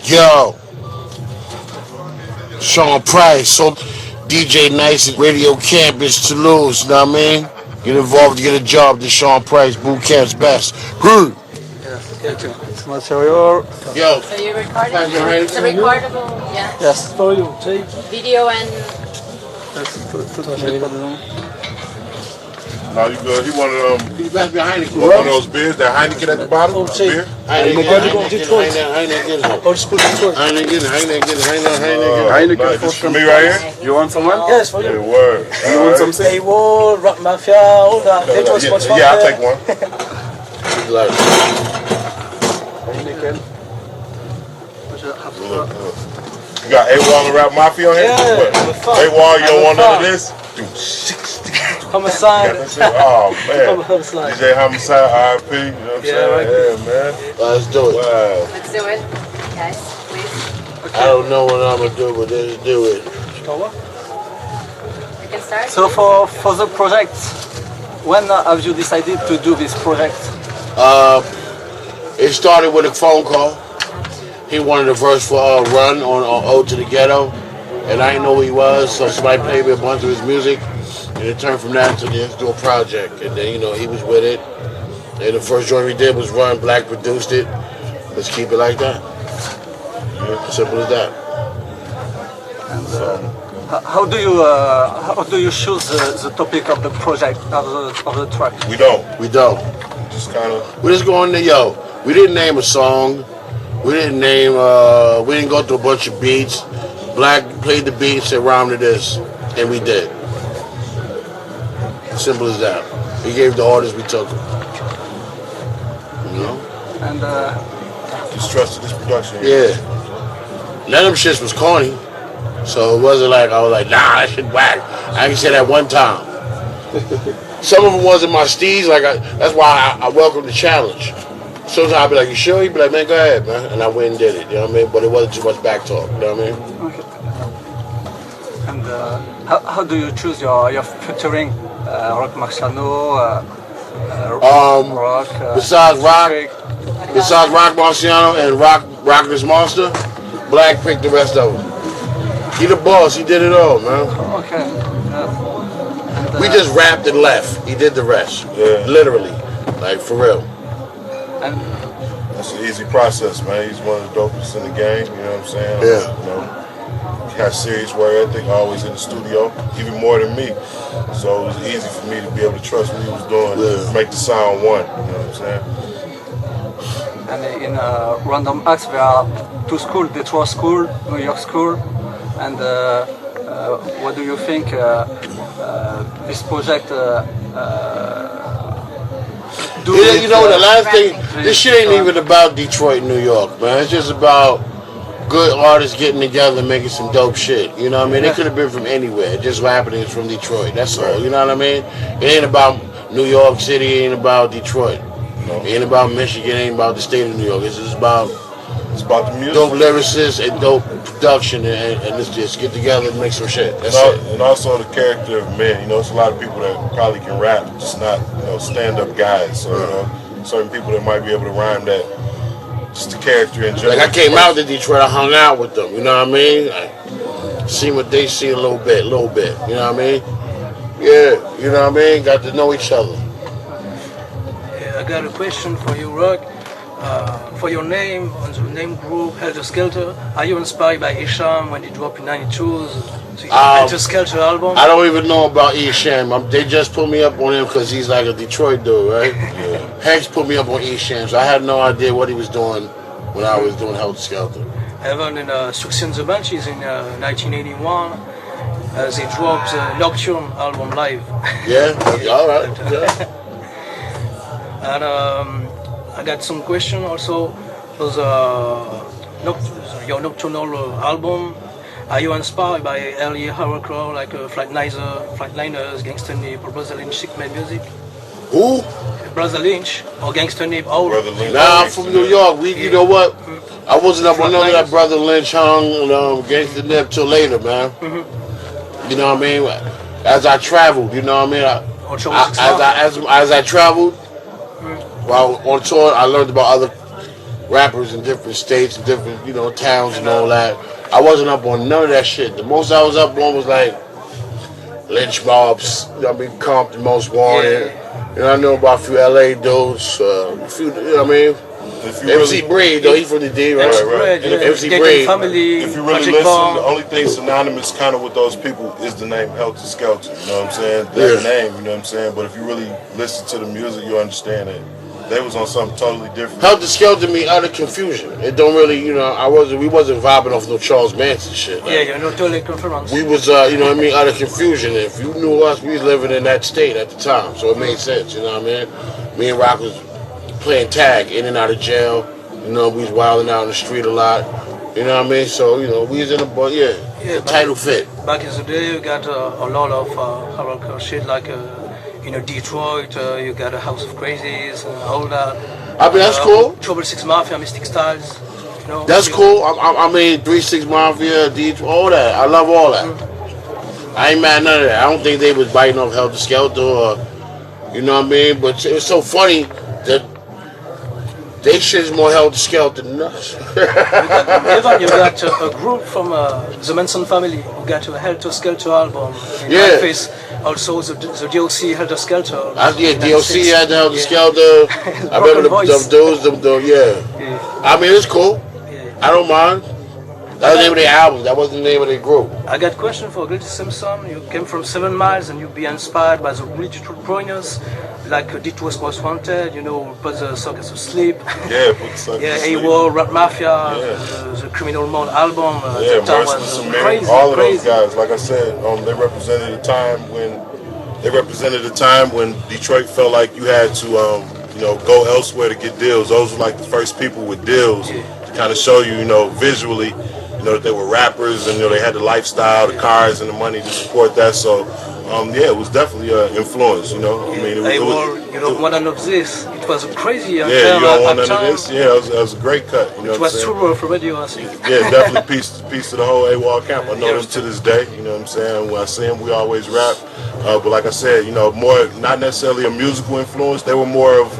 Yo, Sean Price, so DJ Nice at Radio Campus, Toulouse, you know what I mean? Get involved to get a job, this Sean Price, boot camp's best. Yes, okay. It's material. Yo, So you're recording? It's a recordable, yeah. Yes. For you, take. Video and... No, you good. He one of them. can you pass me a Heineken? One of those beers, that Heineken at the bottom. Beer. Old school Detroit. Heineken. This for me right here. You want someone? Yes, for Yeah, you. word. You want some say wall, rock mafia, all that. Detroit's much fun. Yeah, I'll take one. Heineken. You got A-Wall and Rap Mafia on here? Yeah, A-Wall, you don't want none of this? Homicide. Oh, man. Homicide. DJ Homicide, RIP, you know what I'm saying? Right. Yeah, man. Let's do it. Wow. Let's do it, guys, please. I don't know what I'm going to do, but let's do it. We can start. So for the project, when have you decided to do this project? It started with a phone call. He wanted a verse for Run on Ode to the Ghetto, and I didn't know who he was, so somebody played me a bunch of his music, and it turned from that to let's do a project. And then, you know, he was with it, and the first joint we did was Run, Black produced it. Let's keep it like that. Yeah, simple as that. And how do you choose the topic of the project of the track? We don't. We don't. Just kind of. We just go in there, yo. We didn't name a song. We didn't name, we didn't go through a bunch of beats. Black played the beats and rhymed to this, and we did. Simple as that. He gave the orders, we took them. You know? And Just trusted this production. Yeah. None of them shits was corny. So it wasn't like, I was like, nah, that shit whack. I can say that one time. Some of them wasn't my steez, like that's why I welcome the challenge. Sometimes I'll be like, you sure? He'd be like, man, go ahead, man. And I went and did it, you know what I mean? But it wasn't too much back talk, you know what I mean? okay. And how do you choose your featuring? Rock Marciano, Rock. Besides Rock Marciano and Rock this Monster, Black picked the rest of them. He the boss, he did it all, man. Okay. And, We just rapped and left. He did the rest. Yeah. Literally. Like, for real. And That's an easy process, man. He's one of the dopest in the game, you know what I'm saying? Yeah. You know, he has serious work ethic, always in the studio, even more than me. So it was easy for me to be able to trust what he was doing, make the sound one, you know what I'm saying? And in Random Acts, there are two schools, Detroit School, New York School. And what do you think this project do? You know, the last thing, this shit ain't even about Detroit, New York, man. It's just about good artists getting together and making some dope shit. You know what I mean? It could have been from anywhere. It just happened it's from Detroit. That's all. You know what I mean? It ain't about New York City. It ain't about Detroit. It ain't about Michigan. It ain't about the state of New York. It's just about the music. Dope lyricists and dope production, and let's just get together and make some shit. That's it. And also the character of men. You know, it's a lot of people that probably can rap, just not, you know, stand-up guys. So, you know, certain people that might be able to rhyme that. Just the character in general. Like I came out to Detroit, I hung out with them. You know what I mean? I seen what they see a little bit. You know what I mean? Yeah, you know what I mean? Got to know each other. Yeah, I got a question for you, Rock. For your name, on the name group, Helter Skelter, are you inspired by Isham when he dropped in 92? Helter Skelter album? I don't even know about Isham. They just put me up on him because he's like a Detroit dude, right? Yeah. Hex put me up on Isham, so I had no idea what he was doing when I was doing Helter Skelter. Even in Success and the Banshees in 1981, they dropped the Nocturne album live. Yeah? All right. Yeah. And I got some question also for your Nocturnal album. Are you inspired by early horrorcore like Flatliners, Gangsta Nip, or Brother Lynch Sick Made Music? Who? Brother Lynch or Gangsta Nip? Oh, Nah, I'm from New York. You know what? I wasn't up on none of that Brother Lynch hung, Gangsta Nip till later, man. You know what I mean? As I traveled, you know what I mean? As I traveled, while on tour, I learned about other rappers in different states, and different, you know, towns and all that. I wasn't up on none of that shit. The most I was up on was like lynch mobs, you know what I mean, Compton, Most Wanted. Yeah. You know, I know about a few LA dudes, a few, you know what I mean? MC Breed, though, he from the D, right? Right. Yeah. MC Breed. Family, If you really Project listen, Bomb. the only thing synonymous kind of with those people is the name Helter Skelter. You know what I'm saying? That name, you know what I'm saying? But if you really listen to the music, you understand that they was on something totally different. Helter Skelter me utter confusion. It don't really, you know, we wasn't vibing off no Charles Manson shit. Like, Yeah, you're not totally conference. we was, you know what I mean, utter confusion. If you knew us, we was living in that state at the time, so it made sense, you know what I mean? Me and Rock was playing tag in and out of jail. You know, we was wilding out in the street a lot. You know what I mean? So, you know, we was in the, but yeah, the title fit. Back in the day, you got a lot of hardcore shit like in Detroit, you got a House of Crazies and all that. I mean, that's cool. Trouble Six Mafia, Mystic Styles. You know, That's cool. I mean, 3-6 Mafia, D, all that. I love all that. I ain't mad at none of that. I don't think they was biting off Helter Skelter or, you know what I mean? But it was so funny that they shit is more Helter Skelter than us. Even you got a group from the Manson family who got a Helter Skelter album. In Yeah. Memphis. Also the DOC Helter Skelter. Yeah, DOC had the Helter Yeah. Skelter. I remember Voice. them dudes, yeah. I mean, it's cool. I don't mind. That was the name of their album. That wasn't the name of their group. I got a question for Guilty Simpson. You came from 7 Miles and you be inspired by the religious pioneers like Detroit Most Wanted, you know, Put the Circus to Sleep. Yeah, Put the Circus Yeah, to Sleep. AWOL, Rap Mafia, Yeah. the Criminal Mode album. Yeah, that time Merciless was Amir, crazy, all of crazy. those guys. Like I said, they represented a time when Detroit felt like you had to, you know, go elsewhere to get deals. Those were like the first people with deals to kind of show you, you know, visually, you know, that they were rappers and, you know, they had the lifestyle, the cars, and the money to support that. So, yeah, it was definitely an influence, you know. I mean, You don't want none of this. It was crazy. Yeah, you don't want none of this. Yeah, it was a great cut. You know It what was I'm too saying? raw for radio, I think. Yeah, definitely piece to the whole AWOL camp. I know them to this day. You know what I'm saying? When I see them, we always rap. But like I said, you know, more not necessarily a musical influence. They were more of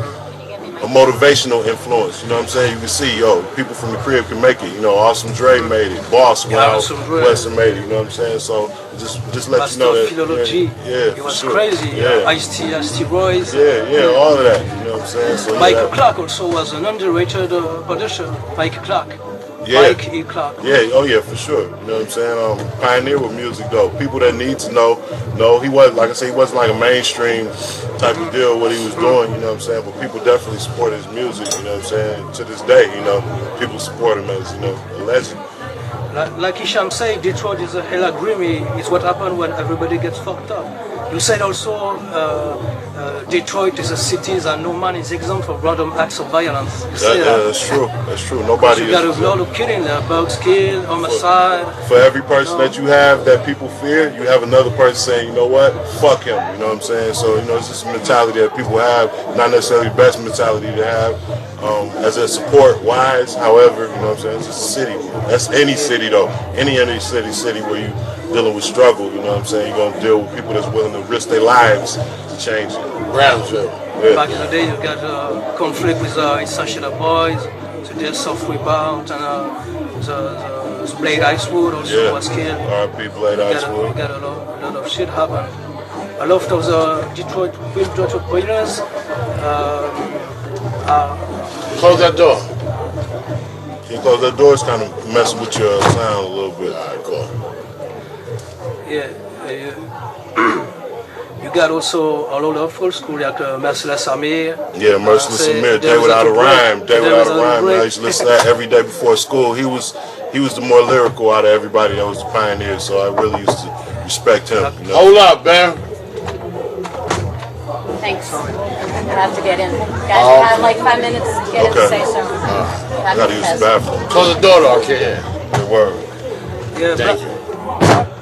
a motivational influence. You know what I'm saying? You can see, yo, people from the crib can make it. You know, Awesome Dre made it. Boss went out. Awesome Dre. Western made it. You know what I'm saying? So just let Master you know that. Philology. Yeah, It for was sure. crazy. Yeah. Ice-T, Royce. Yeah, all of that. You know what I'm saying? So Michael yeah, Clark also was an underrated producer. Michael Clark. Yeah. Mike E. Clark. Yeah, oh yeah, for sure. You know what I'm saying? Pioneer with music though. People that need to know, he wasn't, like I say, he wasn't like a mainstream type of deal what he was doing, you know what I'm saying? But people definitely support his music, you know what I'm saying? To this day, you know, people support him as, you know, a legend. Like Isham said, Detroit is a hella grimy. It's what happened when everybody gets fucked up. You said also Detroit is a city that no man is exempt from random acts of violence. You say that? That's true. That's true. Nobody You got a is. lot of killing there, bugs kill, homicide. For every person that you have that people fear, you have another person saying, you know what, fuck him. You know what I'm saying? So, you know, it's just a mentality that people have, not necessarily the best mentality to have. As a support wise, however, you know what I'm saying? It's just a city. That's any city though. Any city where you dealing with struggle, you know what I'm saying? You're gonna deal with people that's willing to risk their lives to change it. Brownsville. Yeah. Back in the day, you got conflict with Insatiable Boys, so there's Soft Rebound, and the Blade Icewood also was killed. R.I.P. Blade You Icewood. got a lot of shit happen. A lot of the Detroit pioneers. Close that door. Can you close that door? It's kind of messing with your sound a little bit. All right, cool. Yeah, you got also a lot of old school like Merciless Amir. Yeah, Merciless Amir, Day Without a Rhyme. Day Without a Rhyme. I used to listen to that every day before school. He was the more lyrical out of everybody that was the pioneer, so I really used to respect him. You know? Hold up, man. Thanks. I have to get in. Guys, you have like 5 minutes to get in to say so. I gotta use the bathroom. Close the door, though. I can't hear. Good word. Yeah, Thank you.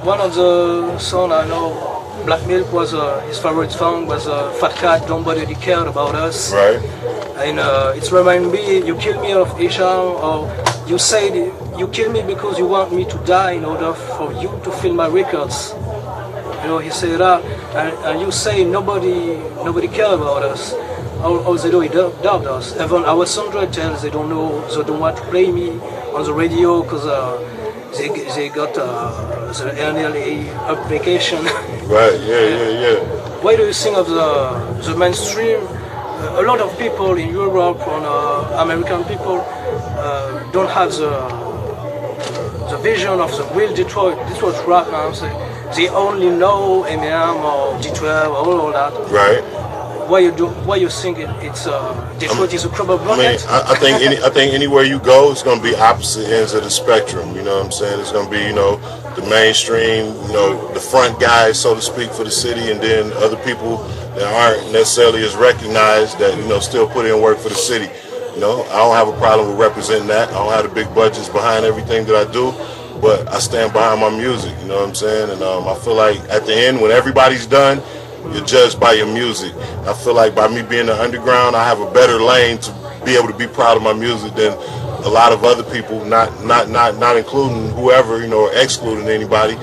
one of the songs I know, Black Milk was his favorite song was Fat Cat, Nobody Cared About Us. Right. And it reminded me, you killed me of Isham, or you said you killed me because you want me to die in order for you to fill my records. You know, he said that, and you say nobody cared about us. how they do it, doubt us. Even our soundtrack tells they don't know, they don't want to play me on the radio because they got the NLA application. Right, yeah. Why do you think of the mainstream? A lot of people in Europe and American people don't have the vision of the real Detroit rap now. They only know Eminem or D12 or all that. Right. Why you think it's Detroit is a club of blackness? I think anywhere you go, it's gonna be opposite ends of the spectrum. You know what I'm saying? It's gonna be the mainstream, the front guys, so to speak, for the city, and then other people that aren't necessarily as recognized that still put in work for the city. I don't have a problem with representing that. I don't have the big budgets behind everything that I do, but I stand behind my music. You know what I'm saying? And I feel like at the end, when everybody's done, you're judged by your music. I feel like by me being the underground, I have a better lane to be able to be proud of my music than a lot of other people, not including whoever, or excluding anybody.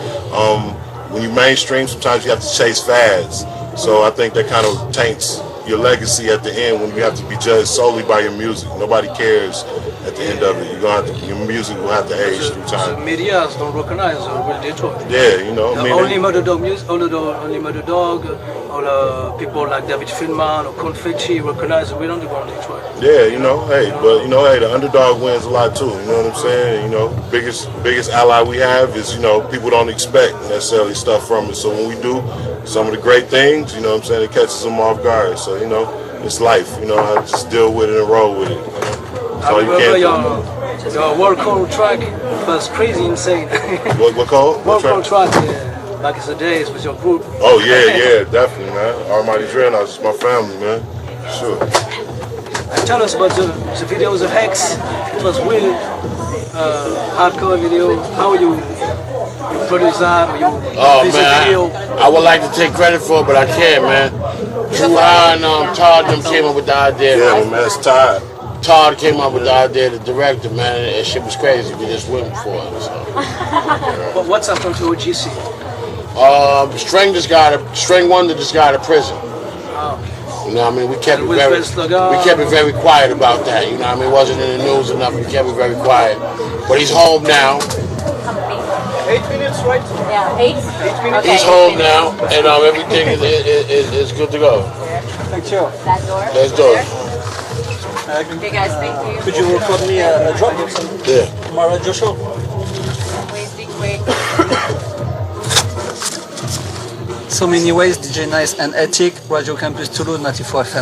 When you mainstream, sometimes you have to chase fads. So I think that kind of taints your legacy at the end when you have to be judged solely by your music. Nobody cares at the end of it. Your music will have to age through time. The media don't recognize real Detroit. Yeah, Only Murder Dog music, only Murder Dog, all people like David Finman or Confetti recognize the real underground Detroit. Yeah, but the underdog wins a lot too. You know what I'm saying? Biggest ally we have is people don't expect necessarily stuff from it. So when we do some of the great things, it catches them off guard. So it's life. I just deal with it and roll with it. I remember your World Call track was crazy insane. What called? World Call track, back in the days with your group. Oh yeah, definitely, man. Almighty Dreadnoughts is my family, man. Sure. And tell us about the videos of Hex. It was really hardcore video. How you produce that? Man, I would like to take credit for it, but I can't, man. Juhan and Todd them came up with the idea. Yeah, man, it's Todd. Todd came up with the idea, the director, man, and that shit was crazy. We just went for it. So. But what's happened to OGC? String Wonder just got out of prison. You know what I mean? We kept it very quiet about that. You know what I mean? It wasn't in the news enough. We kept it very quiet. But he's home now. 8 minutes, right? Yeah, 8 minutes. Okay, He's home now, and everything is good to go. Thank you. That door. Let's do it. Okay, guys, thank you. Could you record me a drop of some my radio show? Wait. So many ways, DJ Nice and Ethic, Radio Campus Toulouse 94 FM.